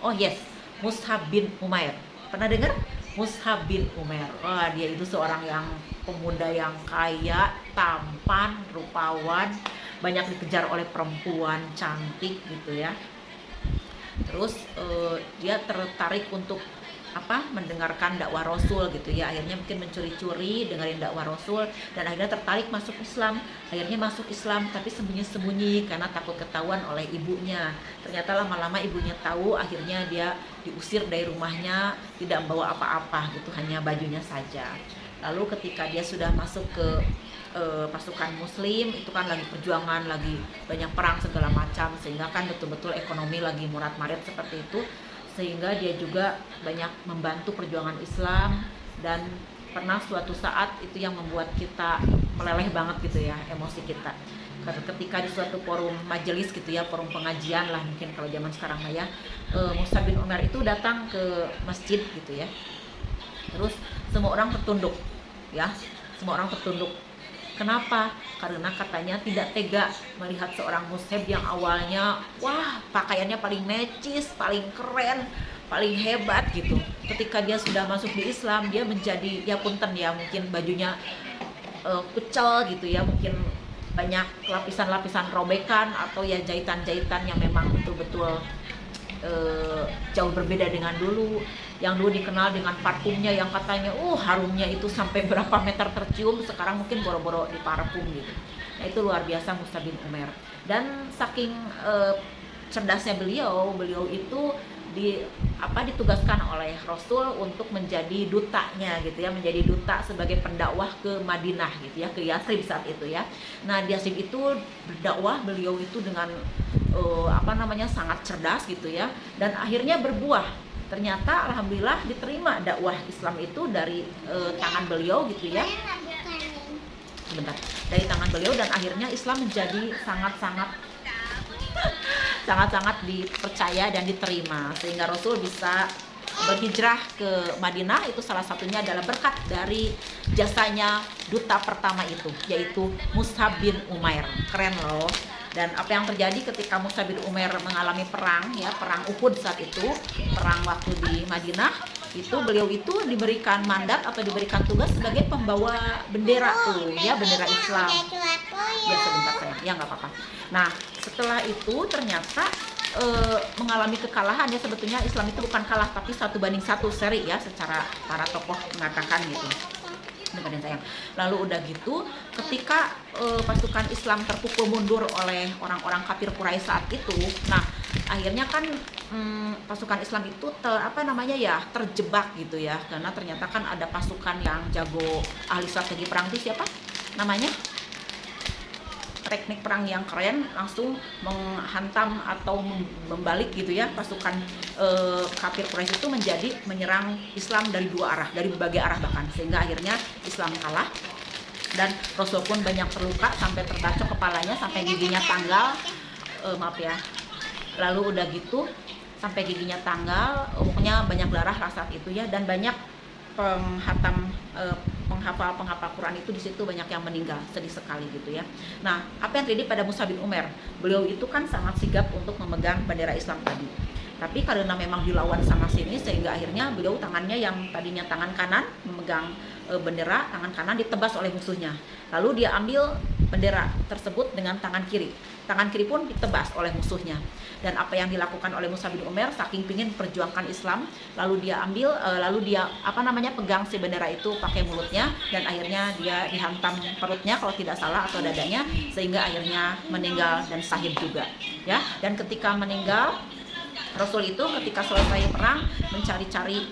Oh yes, Mus'hab bin Umair. Pernah dengar? Mus'hab bin Umair. Wah, dia itu seorang yang pemuda yang kaya, tampan, rupawan, banyak dikejar oleh perempuan cantik gitu ya. Terus dia tertarik untuk mendengarkan dakwah Rasul gitu ya. Akhirnya mungkin mencuri-curi dengerin dakwah Rasul dan akhirnya tertarik masuk Islam. Akhirnya masuk Islam tapi sembunyi-sembunyi karena takut ketahuan oleh ibunya. Ternyata lama-lama ibunya tahu, akhirnya dia diusir dari rumahnya, tidak membawa apa-apa gitu, hanya bajunya saja. Lalu ketika dia sudah masuk ke pasukan muslim, itu kan lagi perjuangan, lagi banyak perang segala macam, sehingga kan betul-betul ekonomi lagi murat-marit seperti itu, sehingga dia juga banyak membantu perjuangan Islam. Dan pernah suatu saat itu yang membuat kita meleleh banget gitu ya, emosi kita, ketika di suatu forum majelis gitu ya, forum pengajian lah mungkin kalau zaman sekarang lah ya, Mus'hab bin Umair itu datang ke masjid gitu ya. Terus semua orang tertunduk ya, semua orang tertunduk. Kenapa? Karena katanya tidak tega melihat seorang Mus'hab yang awalnya wah pakaiannya paling necis, paling keren, paling hebat gitu. Ketika dia sudah masuk di Islam, dia menjadi ya punten ya, mungkin bajunya kucel gitu ya, mungkin banyak lapisan-lapisan robekan atau ya jahitan-jahitan yang memang betul-betul jauh berbeda dengan dulu. Yang dulu dikenal dengan parfumnya yang katanya harumnya itu sampai berapa meter tercium, sekarang mungkin boro-boro di parfum gitu. Nah itu luar biasa Mus'hab bin Umair. Dan saking cerdasnya beliau itu ditugaskan oleh Rasul untuk menjadi dutanya gitu ya, menjadi duta sebagai pendakwah ke Madinah gitu ya, ke Yathrib saat itu ya. Nah di Yathrib itu berdakwah beliau itu dengan sangat cerdas gitu ya, dan akhirnya berbuah. Ternyata alhamdulillah diterima dakwah Islam itu dari tangan beliau gitu ya. Sebentar, dari tangan beliau, dan akhirnya Islam menjadi sangat-sangat dipercaya dan diterima, sehingga Rasul bisa berhijrah ke Madinah. Itu salah satunya adalah berkat dari jasanya duta pertama itu, yaitu Mus'hab bin Umair. Keren loh. Dan apa yang terjadi ketika Mus'hab bin Umair mengalami perang ya, perang Uhud saat itu, perang waktu di Madinah, itu beliau itu diberikan mandat atau diberikan tugas sebagai pembawa bendera tuh ya, bendera Islam. Ya sebentar sayang, ya nggak apa-apa. Nah setelah itu ternyata mengalami kekalahan ya, sebetulnya Islam itu bukan kalah tapi 1 banding 1 seri ya, secara para tokoh mengatakan gitu. Dengerin sayang. Lalu udah gitu, ketika pasukan Islam terpukul mundur oleh orang-orang kafir Quraisy saat itu, nah akhirnya kan pasukan Islam itu terjebak gitu ya, karena ternyata kan ada pasukan yang jago, ahli strategi perang itu siapa namanya, teknik perang yang keren, langsung menghantam atau membalik gitu ya pasukan kafir Quraisy itu, menjadi menyerang Islam dari 2 arah, dari berbagai arah bahkan, sehingga akhirnya Islam kalah dan Rasul pun banyak terluka sampai terbacok kepalanya, sampai giginya tanggal, maaf ya. Lalu udah gitu sampai giginya tanggal, pokoknya banyak darah saat itu ya, dan banyak penghafal Quran itu di situ banyak yang meninggal, sedih sekali gitu ya. Nah, apa yang terjadi pada Mus'hab bin Umair? Beliau itu kan sangat sigap untuk memegang bendera Islam tadi. Tapi karena memang dilawan sana sini, sehingga akhirnya beliau tangannya yang tadinya tangan kanan memegang bendera, tangan kanan ditebas oleh musuhnya. Lalu dia ambil bendera tersebut dengan tangan kiri. Tangan kiri pun ditebas oleh musuhnya. Dan apa yang dilakukan oleh Mus'hab bin Umair, saking pingin perjuangkan Islam, lalu dia pegang si bendera itu pakai mulutnya, dan akhirnya dia dihantam perutnya kalau tidak salah atau dadanya, sehingga akhirnya meninggal dan syahid juga ya. Dan ketika meninggal, Rasul itu ketika selesai perang mencari-cari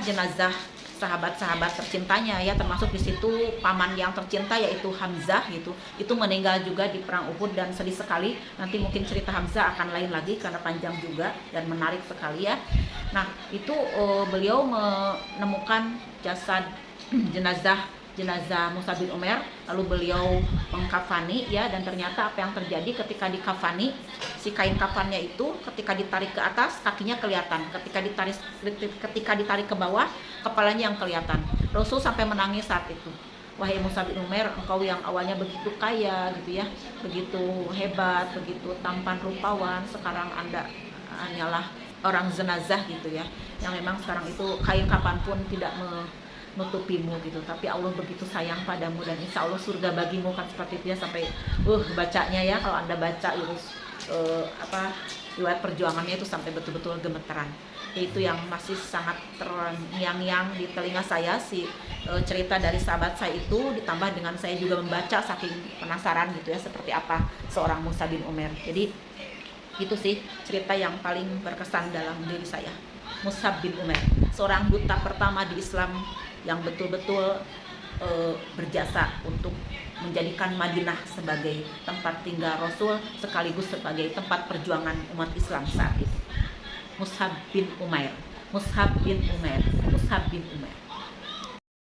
jenazah sahabat-sahabat tercintanya ya, termasuk di situ paman yang tercinta yaitu Hamzah gitu. Itu meninggal juga di perang Uhud, dan sedih sekali. Nanti mungkin cerita Hamzah akan lain lagi karena panjang juga dan menarik sekali ya. Nah, itu beliau menemukan jasad jenazah Mus'hab bin Umair, lalu beliau mengkafani ya, dan ternyata apa yang terjadi ketika dikafani, si kain kafannya itu ketika ditarik ke atas kakinya kelihatan, ketika ditarik ke bawah kepalanya yang kelihatan. Rasul sampai menangis saat itu. Wahai Mus'hab bin Umair, engkau yang awalnya begitu kaya gitu ya, begitu hebat, begitu tampan rupawan, sekarang Anda hanyalah orang jenazah gitu ya, yang memang sekarang itu kain kapanpun tidak menutupimu gitu, tapi Allah begitu sayang padamu dan insya Allah surga bagimu, kan seperti itu ya. Sampai bacanya ya, kalau Anda baca riwayat perjuangannya itu sampai betul-betul gemeteran. Itu yang masih sangat terngiang-ngiang di telinga saya, cerita dari sahabat saya itu, ditambah dengan saya juga membaca saking penasaran gitu ya, seperti apa seorang Mus'ab bin Umair. Jadi itu sih cerita yang paling berkesan dalam diri saya. Mus'ab bin Umair, seorang duta pertama di Islam yang betul-betul berjasa untuk menjadikan Madinah sebagai tempat tinggal Rasul sekaligus sebagai tempat perjuangan umat Islam saat itu. Mus'ab bin Umair, Mus'ab bin Umair, Mus'ab bin Umair.